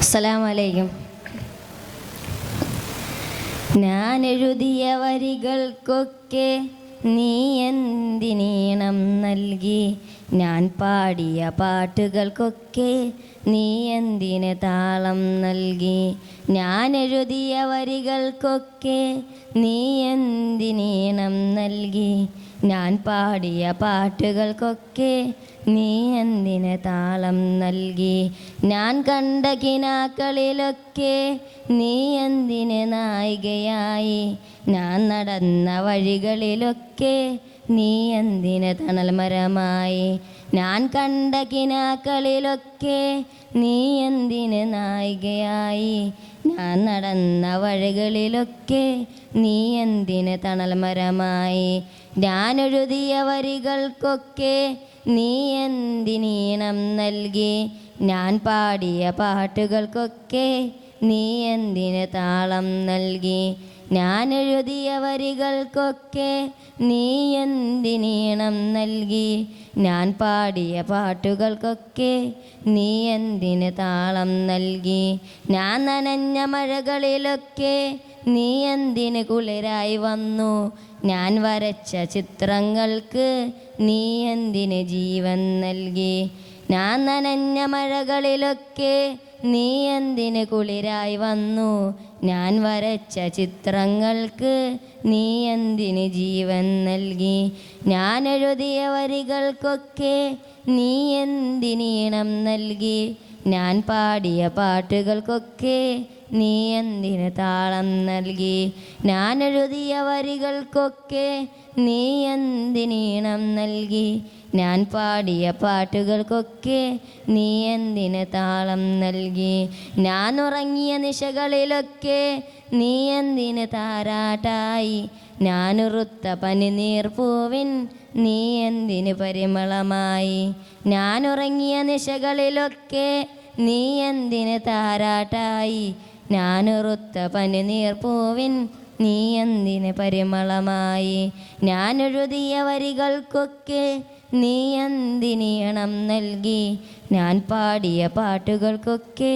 അസ്സലാമു അലൈക്കും. ഞാൻ എഴുതിയ വരികൾക്കൊക്കെ നീ എന്തിനീണം നൽകി? ഞാൻ പാടിയ പാട്ടുകൾക്കൊക്കെ നീ എന്തിന് താളം നൽകി? ഞാൻ എഴുതിയ വരികൾക്കൊക്കെ നീ എന്തിനീണം നൽകി? ഞാൻ പാടിയ പാട്ടുകൾക്കൊക്കെ നീ എന്തിന് താളം നൽകി? ഞാൻ കണ്ട കിനാക്കളിലൊക്കെ നീ എന്തിന് നായികയായി? ഞാൻ നടന്ന വഴികളിലൊക്കെ നീ എന്തിന് തണൽ മരമായി? ഞാൻ കണ്ട കിനാക്കളിലൊക്കെ നീ എന്തിന് നായികയായി? ഞാൻ നടന്ന വഴികളിലൊക്കെ നീ എന്തിന് തണൽ മരമായി? ഞാൻ എഴുതിയ വരികൾക്കൊക്കെ നീ എന്തിനീണം നൽകി? ഞാൻ പാടിയ പാട്ടുകൾക്കൊക്കെ നീ എന്തിന് താളം നൽകി? ഞാൻ എഴുതിയ വരികൾക്കൊക്കെ നീ എന്തിനീണം നൽകി? ഞാൻ പാടിയ പാട്ടുകൾക്കൊക്കെ നീ എന്തിന് താളം നൽകി? ഞാൻ നനഞ്ഞ മഴകളിലൊക്കെ നീ എന്തിന് കുളിരായി വന്നു? ഞാൻ വരച്ച ചിത്രങ്ങൾക്ക് നീ എന്തിന് ജീവൻ നൽകി? ഞാൻ നനഞ്ഞ മഴകളിലൊക്കെ നീ എന്തിന് കുളിരായി വന്നു? ഞാൻ വരച്ച ചിത്രങ്ങൾക്ക് നീ എന്തിന് ജീവൻ നൽകി? ഞാൻ എഴുതിയ വരികൾക്കൊക്കെ നീ എന്തിനീണം നൽകി? ഞാൻ പാടിയ പാട്ടുകൾക്കൊക്കെ നീ എന്തിന് താളം നൽകി? ഞാൻ എഴുതിയ വരികൾക്കൊക്കെ നീ എന്തിനീണം നൽകി? ഞാൻ പാടിയ പാട്ടുകൾക്കൊക്കെ നീ എന്തിന് താളം നൽകി? ഞാൻ ഉറങ്ങിയ നിശകളിലൊക്കെ നീ എന്തിന് താരാട്ടായി? ഞാനുറുത്ത പനിനീർപ്പൂവിൻ നീ എന്തിന് പരിമളമായി? ഞാനുറങ്ങിയ നിശകളിലൊക്കെ നീ എന്തിന് താരാട്ടായി? ഞാനുറുത്ത പനിനീർപ്പൂവിൻ നീ എന്തിന് പരിമളമായി? ഞാൻ എഴുതിയ വരികൾക്കൊക്കെ നീ എന്തിനീണം നൽകി? ഞാൻ പാടിയ പാട്ടുകൾക്കൊക്കെ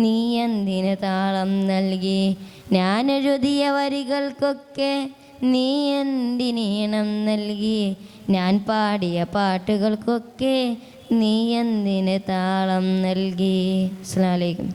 നീ എന്തിന് താളം നൽകി? ഞാൻ എഴുതിയ വരികൾക്കൊക്കെ നീ എന്തിനീണം നൽകി? ഞാൻ പാടിയ പാട്ടുകൾക്കൊക്കെ നീ എന്തിന് താളം നൽകി? അസ്സലാമു അലൈക്കും.